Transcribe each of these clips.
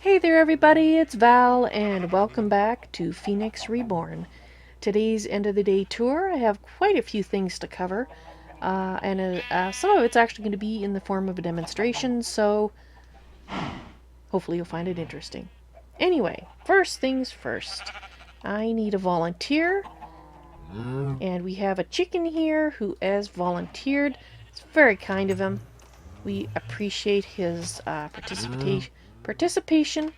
Hey there everybody, it's Val and welcome back to Phoenix Reborn. Today's end of the day tour, I have quite a few things to cover, and some of it's actually going to be in the form of a demonstration, so hopefully you'll find it interesting. Anyway, first things first, I need a volunteer, and we have a chicken here who has volunteered. It's very kind of him. We appreciate his participation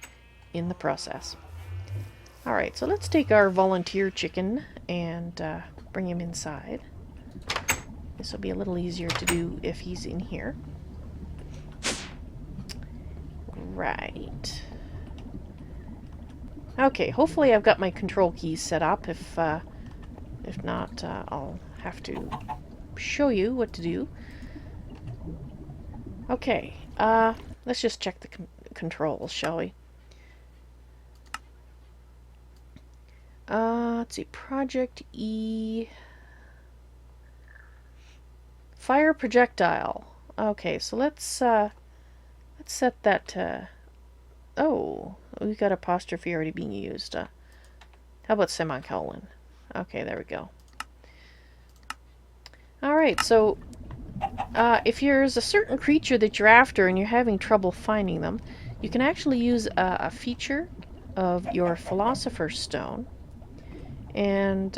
in the process. Alright, so let's take our volunteer chicken and bring him inside. This will be a little easier to do if he's in here. Right. Okay, hopefully I've got my control keys set up. If not, I'll have to show you what to do. Okay, let's just check the controls, shall we? Let's see, ProjectE, fire projectile. Okay, so let's set that to, oh, we got apostrophe already being used. How about semicolon? Okay, there we go. Alright, so if there's a certain creature that you're after and you're having trouble finding them, you can actually use a feature of your philosopher's stone. And,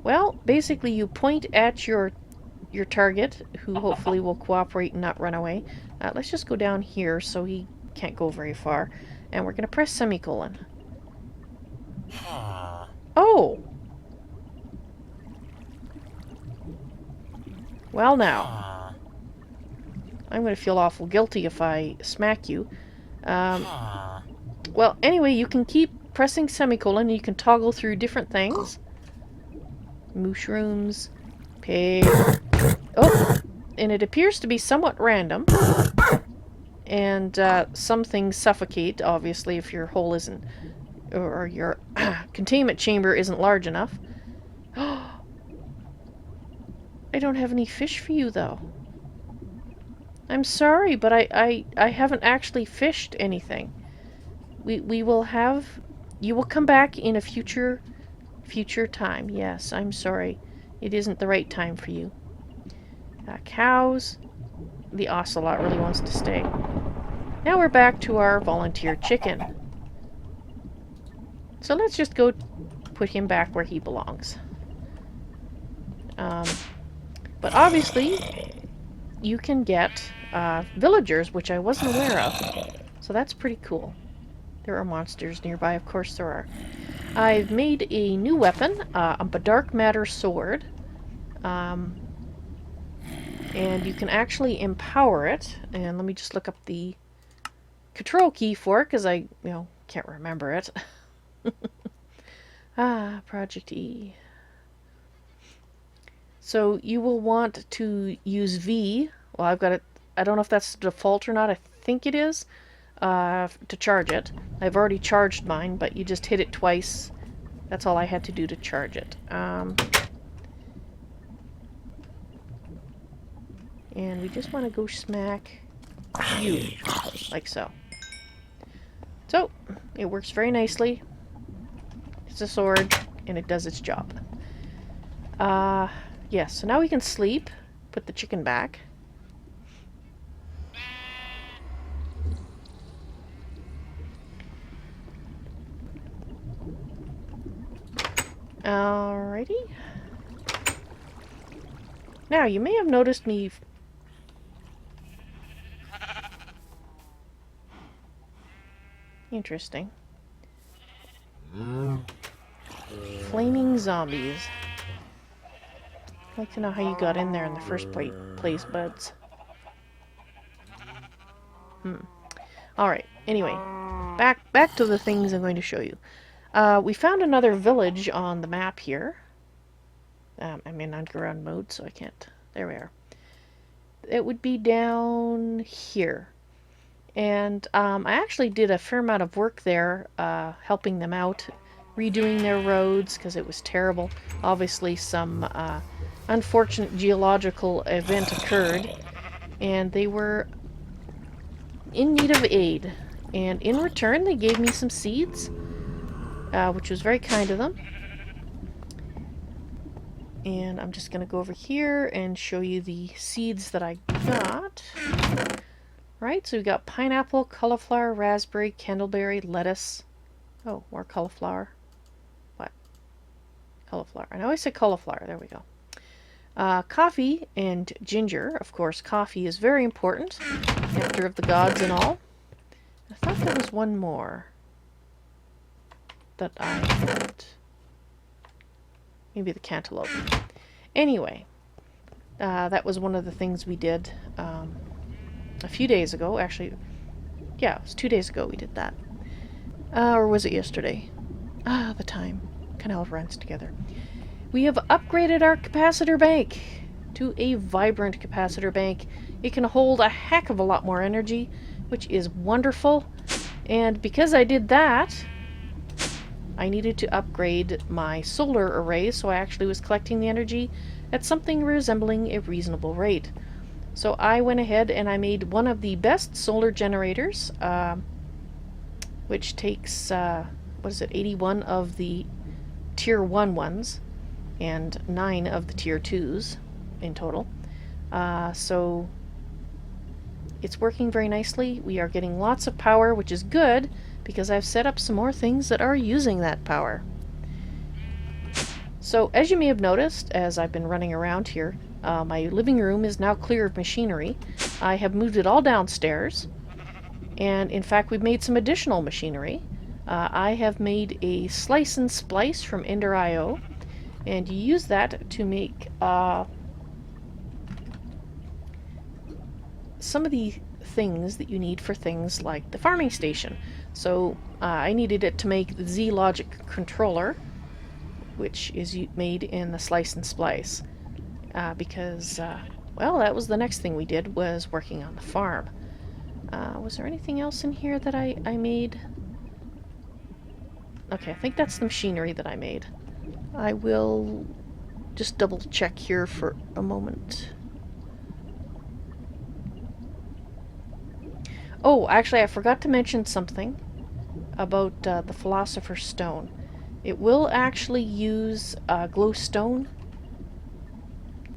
well, basically you point at your target, who hopefully will cooperate and not run away. Let's just go down here so he can't go very far. And we're going to press semicolon. Oh! Well now. I'm going to feel awful guilty if I smack you. Well, anyway, you can keep pressing semicolon and you can toggle through different things. Mushrooms, pig. Oh, and it appears to be somewhat random. And some things suffocate, obviously, if your hole isn't, or your containment chamber isn't large enough. I don't have any fish for you, though. I'm sorry, but I haven't actually fished anything. We will have... You will come back in a future time. Yes, I'm sorry. It isn't the right time for you. Cows. The ocelot really wants to stay. Now we're back to our volunteer chicken. So let's just go put him back where he belongs. But obviously, you can get villagers, which I wasn't aware of. So that's pretty cool. There are monsters nearby, of course there are. I've made a new weapon, a dark matter sword. And you can actually empower it. And let me just look up the control key for it, because I, can't remember it. ProjectE. So you will want to use V. Well, I've got it. I don't know if that's the default or not. I think it is. To charge it. I've already charged mine, but you just hit it twice. That's all I had to do to charge it. And we just want to go smack you, like so. So, it works very nicely. It's a sword, and it does its job. Yes, so now we can sleep. Put the chicken back. Alrighty. Now, you may have noticed me... Interesting. Flaming zombies. I'd like to know how you got in there in the first place, buds. Alright, anyway. Back to the things I'm going to show you. We found another village on the map here. I'm in underground mode, so I can't... There we are. It would be down here. And I actually did a fair amount of work there, helping them out, redoing their roads, because it was terrible. Obviously, some unfortunate geological event occurred, and they were in need of aid. And in return, they gave me some seeds, which was very kind of them. And I'm just going to go over here and show you the seeds that I got. Right, so we got pineapple, cauliflower, raspberry, candleberry, lettuce. Oh, more cauliflower. What? Cauliflower. I know I said cauliflower. There we go. Coffee and ginger. Of course, coffee is very important. Nectar of the gods and all. I thought there was one more that I had. Maybe the cantaloupe. Anyway, that was one of the things we did a few days ago. Actually, yeah, it was 2 days ago we did that. Or was it yesterday? The time kind of all runs together. We have upgraded our capacitor bank to a vibrant capacitor bank. It can hold a heck of a lot more energy, which is wonderful. And because I did that, I needed to upgrade my solar array, so I actually was collecting the energy at something resembling a reasonable rate. So I went ahead and I made one of the best solar generators, which takes, 81 of the tier 1 ones and 9 of the tier 2s in total. So it's working very nicely. We are getting lots of power, which is good because I've set up some more things that are using that power. So as you may have noticed, as I've been running around here, my living room is now clear of machinery. I have moved it all downstairs, and in fact we've made some additional machinery. I have made a slice and splice from Ender.io, and you use that to make some of the things that you need for things like the farming station. So I needed it to make the Z-Logic controller, which is made in the slice and splice, because well, that was the next thing we did, was working on the farm. Was there anything else in here that I made? Okay, I think that's the machinery that I made. I will just double check here for a moment. Oh, actually I forgot to mention something about the philosopher's stone. It will actually use glowstone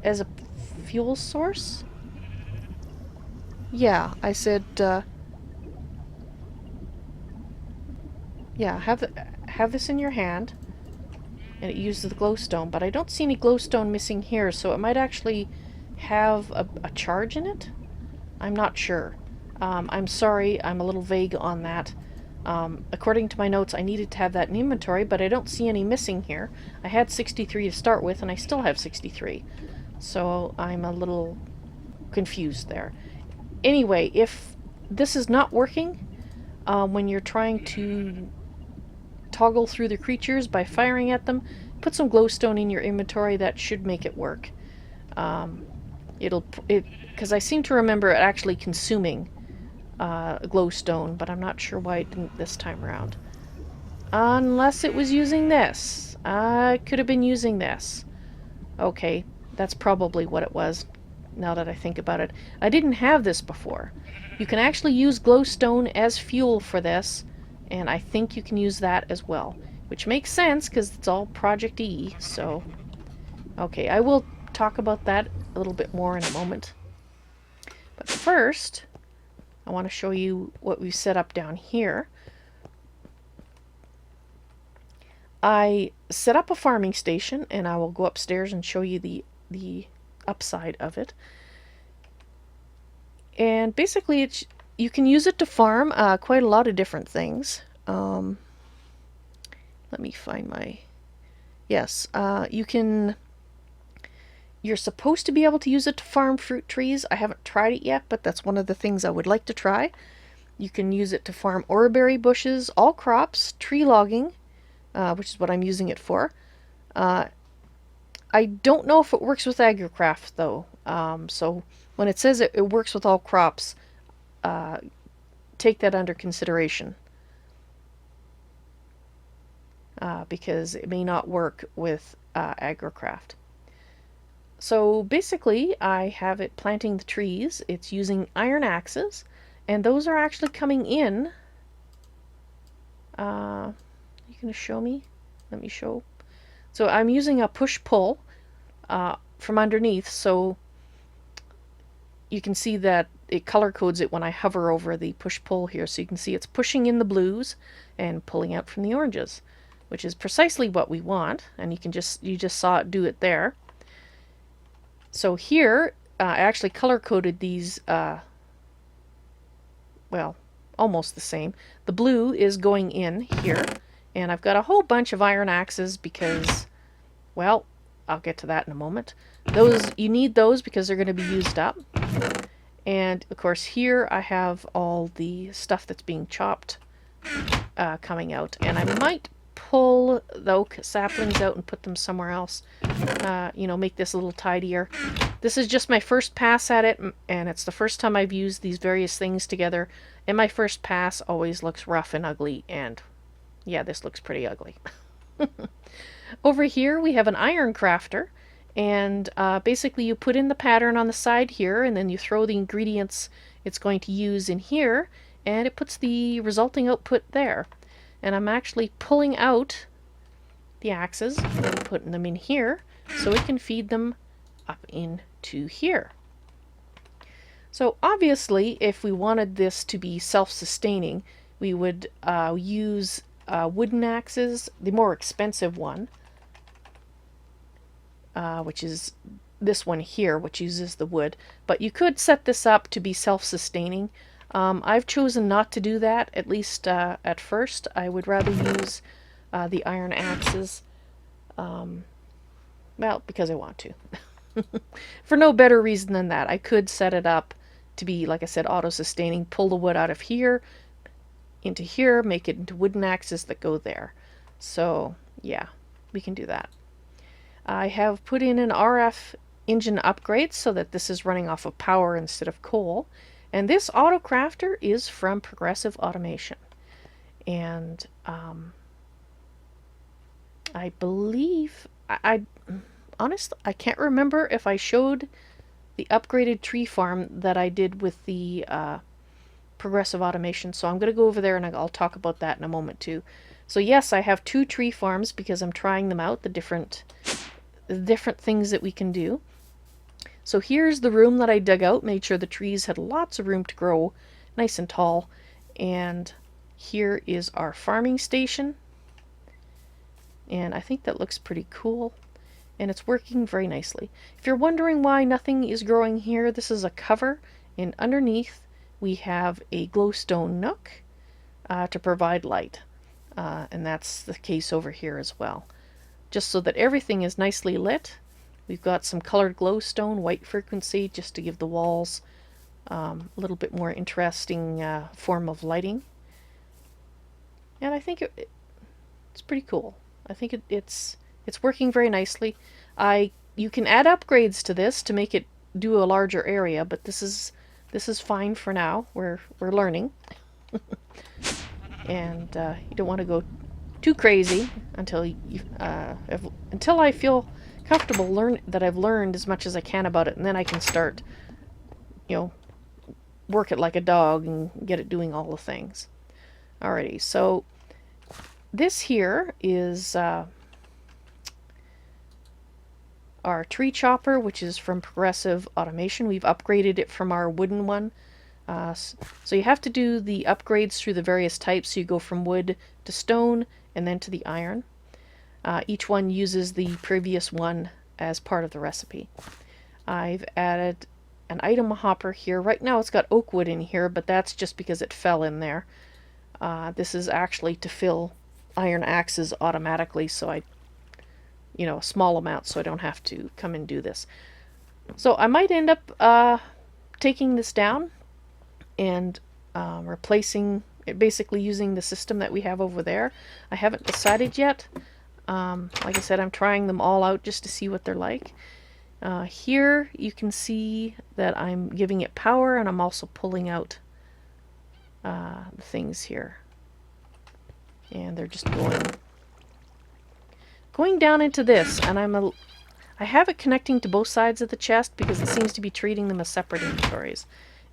as a fuel source. Yeah, I said, yeah, have this in your hand, and it uses the glowstone, but I don't see any glowstone missing here, so it might actually have a charge in it? I'm not sure. I'm sorry, I'm a little vague on that. According to my notes, I needed to have that in inventory, but I don't see any missing here. I had 63 to start with, and I still have 63. So I'm a little confused there. Anyway, if this is not working, when you're trying to toggle through the creatures by firing at them, put some glowstone in your inventory. That should make it work. Because I seem to remember it actually consuming glowstone, but I'm not sure why it didn't this time around. Unless it was using this. I could have been using this. Okay, that's probably what it was, now that I think about it. I didn't have this before. You can actually use glowstone as fuel for this, and I think you can use that as well. Which makes sense, because it's all ProjectE, so... Okay, I will talk about that a little bit more in a moment. But first, I want to show you what we've set up down here. I set up a farming station, and I will go upstairs and show you the upside of it. And basically, you can use it to farm quite a lot of different things. Let me find my... Yes, you're supposed to be able to use it to farm fruit trees. I haven't tried it yet, but that's one of the things I would like to try. You can use it to farm oreberry bushes, all crops, tree logging, which is what I'm using it for. I don't know if it works with agricraft, though. So when it says it works with all crops, take that under consideration. Because it may not work with agricraft. So basically, I have it planting the trees. It's using iron axes, and those are actually coming in You gonna show me? Let me show. So I'm using a push-pull from underneath, so you can see that it color codes it when I hover over the push-pull here. So you can see it's pushing in the blues and pulling out from the oranges, which is precisely what we want. And you just saw it do it there. So here, I actually color coded these, well, almost the same. The blue is going in here, and I've got a whole bunch of iron axes because, well, I'll get to that in a moment. You need those because they're going to be used up. And of course here I have all the stuff that's being chopped coming out, and I might pull the oak saplings out and put them somewhere else, you know, make this a little tidier. This is just my first pass at it, and it's the first time I've used these various things together, and my first pass always looks rough and ugly, and yeah, this looks pretty ugly. Over here we have an iron crafter, and basically you put in the pattern on the side here, and then you throw the ingredients it's going to use in here, and it puts the resulting output there. And I'm actually pulling out the axes and putting them in here so it can feed them up into here. So obviously if we wanted this to be self-sustaining, we would use wooden axes, the more expensive one, which is this one here, which uses the wood. But you could set this up to be self-sustaining. I've chosen not to do that, at least at first. I would rather use the iron axes, well, because I want to. For no better reason than that. I could set it up to be, like I said, auto-sustaining, pull the wood out of here, into here, make it into wooden axes that go there. So, yeah, we can do that. I have put in an RF engine upgrade so that this is running off of power instead of coal. And this auto crafter is from Progressive Automation. And I believe, honestly, I can't remember if I showed the upgraded tree farm that I did with the Progressive Automation. So I'm going to go over there and I'll talk about that in a moment too. So yes, I have 2 tree farms because I'm trying them out, the different things that we can do. So here's the room that I dug out, made sure the trees had lots of room to grow nice and tall. And here is our farming station. And I think that looks pretty cool. And it's working very nicely. If you're wondering why nothing is growing here, this is a cover. And underneath we have a glowstone nook to provide light. And that's the case over here as well. Just so that everything is nicely lit. We've got some colored glowstone, white frequency, just to give the walls a little bit more interesting form of lighting. And I think it's pretty cool. I think it's working very nicely. You can add upgrades to this to make it do a larger area, but this is fine for now. We're learning, and you don't want to go too crazy until I feel comfortable that I've learned as much as I can about it, and then I can start, you know, work it like a dog and get it doing all the things. Alrighty, so this here is our tree chopper, which is from Progressive Automation. We've upgraded it from our wooden one. So you have to do the upgrades through the various types. So you go from wood to stone and then to the iron. Each one uses the previous one as part of the recipe. I've added an item hopper here. Right now it's got oak wood in here, but that's just because it fell in there. This is actually to fill iron axes automatically, so a small amount, so I don't have to come and do this. So I might end up taking this down and replacing it, basically using the system that we have over there. I haven't decided yet. Like I said, I'm trying them all out just to see what they're like. Here you can see that I'm giving it power, and I'm also pulling out the things here. And they're just going down into this, and I have it connecting to both sides of the chest because it seems to be treating them as separate inventories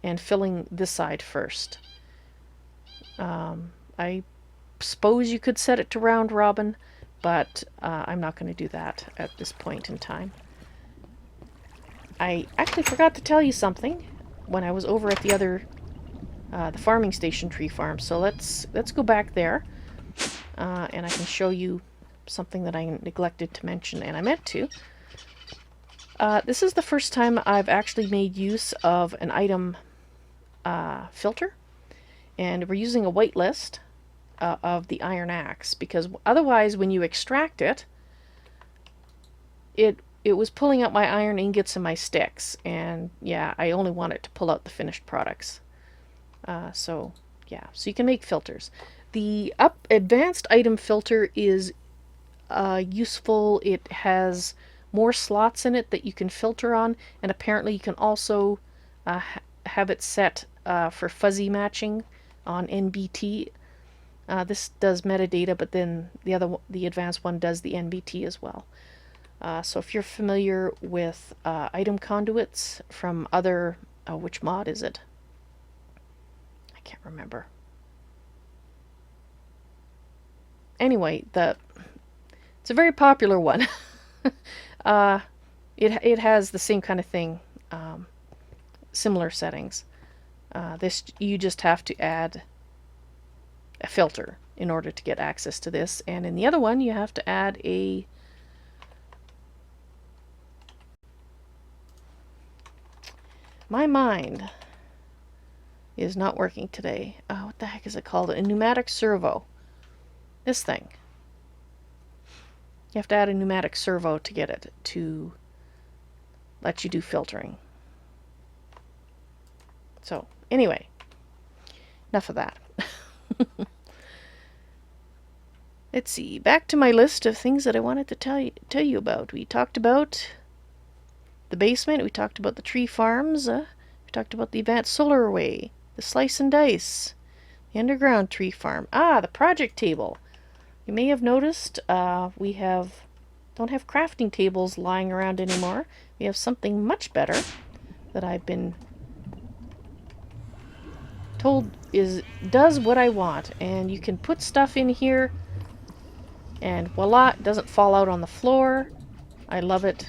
and filling this side first. I suppose you could set it to round robin, but I'm not going to do that at this point in time. I actually forgot to tell you something when I was over at the other, the farming station tree farm. So let's go back there, and I can show you something that I neglected to mention, and I meant to. This is the first time I've actually made use of an item filter, and we're using a whitelist of the iron axe, because otherwise when you extract it, it was pulling out my iron ingots and my sticks, and yeah, I only want it to pull out the finished products. So yeah, so you can make filters. The advanced item filter is useful. It has more slots in it that you can filter on, and apparently you can also have it set for fuzzy matching on NBT. This does metadata, but then the advanced one does the NBT as well. So if you're familiar with item conduits from other, which mod is it? I can't remember. Anyway, it's a very popular one. It has the same kind of thing, similar settings. This, you just have to add a filter in order to get access to this, and in the other one you have to add a my mind is not working today. What the heck is it called? A pneumatic servo. This thing. You have to add a pneumatic servo to get it to let you do filtering. So, anyway, enough of that. Let's see, back to my list of things that I wanted to tell you about. We talked about the basement, we talked about the tree farms, we talked about the advanced solar array, the slice and dice, the underground tree farm. The project table. You may have noticed we don't have crafting tables lying around anymore. We have something much better that I've been told does what I want, and you can put stuff in here and voila, it doesn't fall out on the floor. I love it.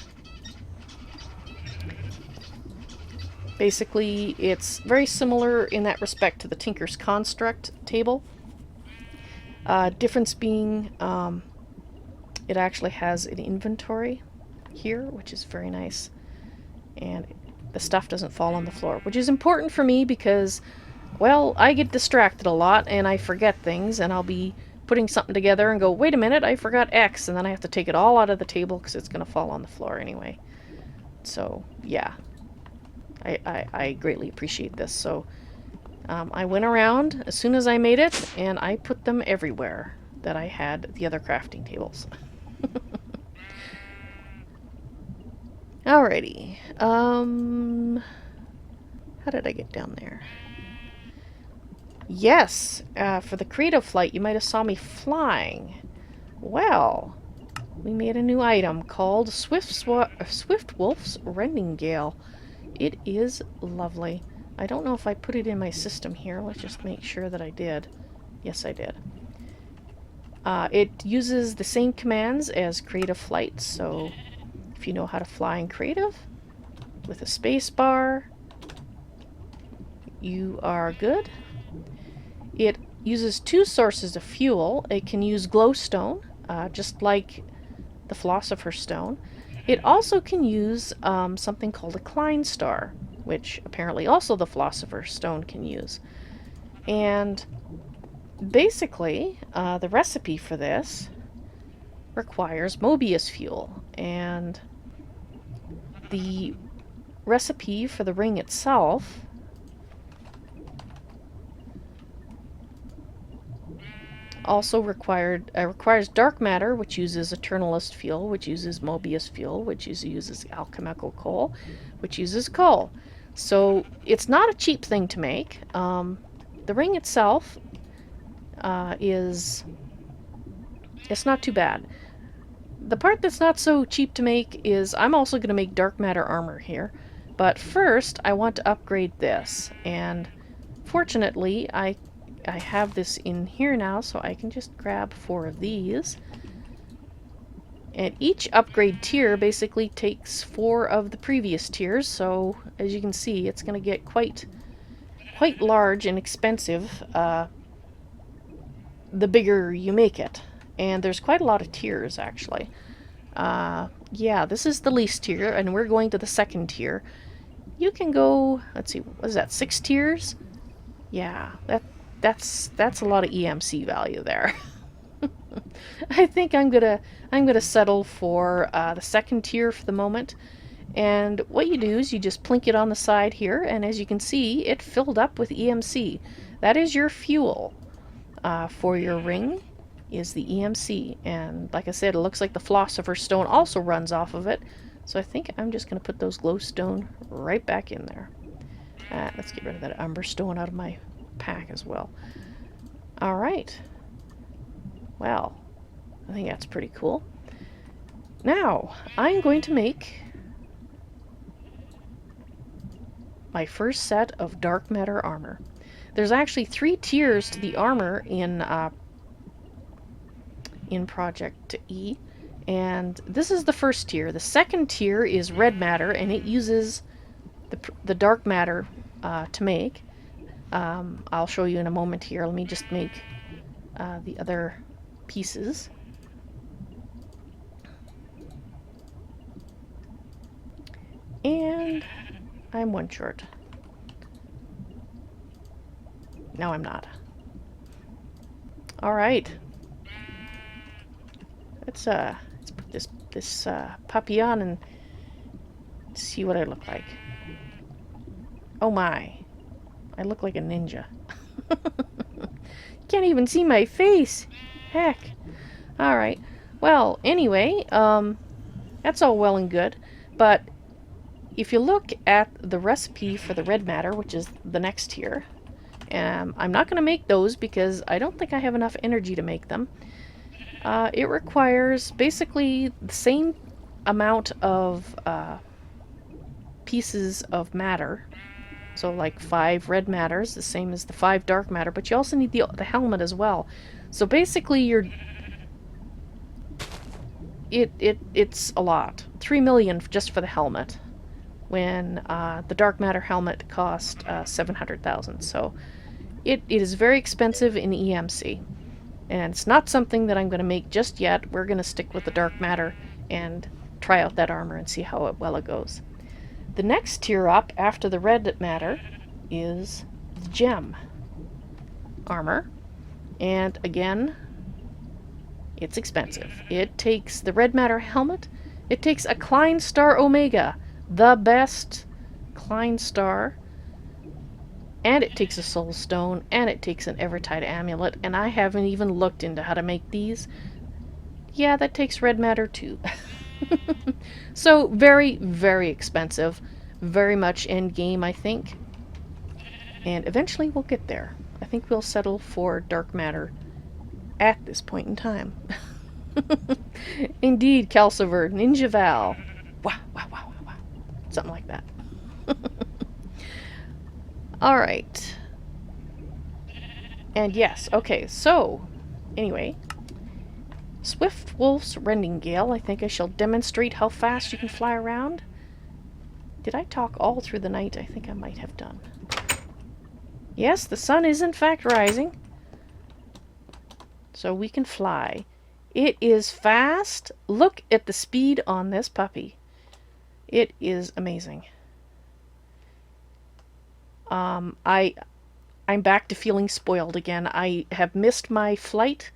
Basically, it's very similar in that respect to the Tinker's Construct table. Difference being it actually has an inventory here, which is very nice, and the stuff doesn't fall on the floor, which is important for me because, well, I get distracted a lot and I forget things, and I'll be putting something together and go, wait a minute, I forgot X, and then I have to take it all out of the table because it's going to fall on the floor anyway. So yeah, I greatly appreciate this. So I went around as soon as I made it, and I put them everywhere that I had the other crafting tables. Alrighty. How did I get down there? Yes, for the creative flight, you might have saw me flying. Well, we made a new item called Swiftwolf's Rending Gale. It is lovely. I don't know if I put it in my system here. Let's just make sure that I did. Yes, I did. It uses the same commands as Creative Flight, so if you know how to fly in Creative with a space bar, you are good. It uses two sources of fuel. It can use glowstone, just like the philosopher stone. It also can use something called a klein star, which apparently also the philosopher stone can use. And basically, the recipe for this requires Mobius fuel, and the recipe for the ring itself also requires dark matter, which uses eternalist fuel, which uses Mobius fuel, which uses alchemical coal, which uses coal. So it's not a cheap thing to make. The ring itself it's not too bad. The part that's not so cheap to make is I'm also going to make dark matter armor here, but first I want to upgrade this, and fortunately I I have this in here now, so I can just grab 4 of these. And each upgrade tier basically takes 4 of the previous tiers, so as you can see, it's going to get quite large and expensive the bigger you make it. And there's quite a lot of tiers, actually. Yeah, this is the least tier, and we're going to the second tier. You can go, let's see, what is that, 6 tiers? Yeah, that's a lot of EMC value there. I think I'm gonna settle for the second tier for the moment. And what you do is you just plink it on the side here, and as you can see, it filled up with EMC. That is your fuel for your ring, is the EMC. And like I said, it looks like the philosopher stone also runs off of it. So I think I'm just going to put those glowstone right back in there. Let's get rid of that umber stone out of my pack as well. Alright. Well, I think that's pretty cool. Now, I'm going to make my first set of dark matter armor. There's actually 3 tiers to the armor in ProjectE, and this is the first tier. The second tier is red matter, and it uses the dark matter to make. I'll show you in a moment here. Let me just make the other pieces. And I'm 1 short. No, I'm not. All right. Let's put this puppy on and see what I look like. Oh my, I look like a ninja. Can't even see my face. Heck. All right. Well, anyway, that's all well and good, but if you look at the recipe for the red matter, which is the next tier, I'm not going to make those because I don't think I have enough energy to make them. It requires basically the same amount of pieces of matter. So like 5 red matters, the same as the 5 dark matter, but you also need the helmet as well. So basically it's a lot. 3 million just for the helmet, when the dark matter helmet cost 700,000. So it is very expensive in EMC. And it's not something that I'm going to make just yet. We're going to stick with the dark matter and try out that armor and see how well it goes. The next tier up after the red matter is the gem armor. And again, it's expensive. It takes the red matter helmet. It takes a Klein Star Omega, the best Klein Star. And it takes a soul stone, and it takes an Evertide amulet, and I haven't even looked into how to make these. Yeah, that takes red matter too. So very, very expensive. Very much end game, I think. And eventually we'll get there. I think we'll settle for dark matter at this point in time. Indeed, Calciver, Ninja Val. Wow, wow, wow, wow, wow. Something like that. Alright. And yes, okay, so, anyway, Swiftwolf's rending gale. I think I shall demonstrate how fast you can fly around. Did I talk all through the night? I think I might have done. Yes, the sun is in fact rising. So we can fly. It is fast. Look at the speed on this puppy. It is amazing. I'm back to feeling spoiled again. I have missed my flight.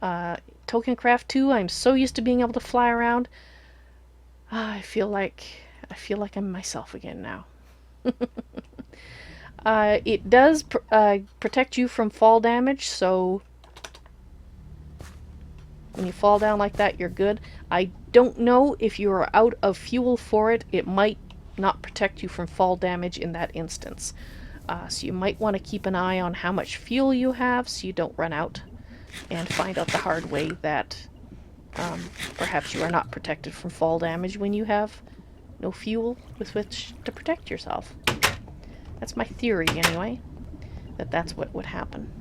Tokencraft 2, I'm so used to being able to fly around. I feel like I'm myself again now. It does protect you from fall damage, so when you fall down like that, you're good. I don't know if you are out of fuel for it. It might not protect you from fall damage in that instance. So you might want to keep an eye on how much fuel you have so you don't run out and find out the hard way that perhaps you are not protected from fall damage when you have no fuel with which to protect yourself. That's my theory anyway, that that's what would happen.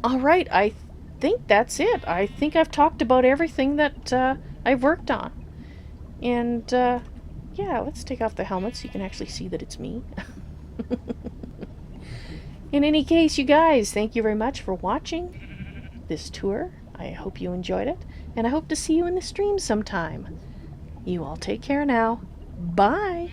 All right, I think that's it. I think I've talked about everything that I've worked on. And yeah, let's take off the helmet so you can actually see that it's me. In any case, you guys, thank you very much for watching this tour. I hope you enjoyed it, and I hope to see you in the stream sometime. You all take care now. Bye!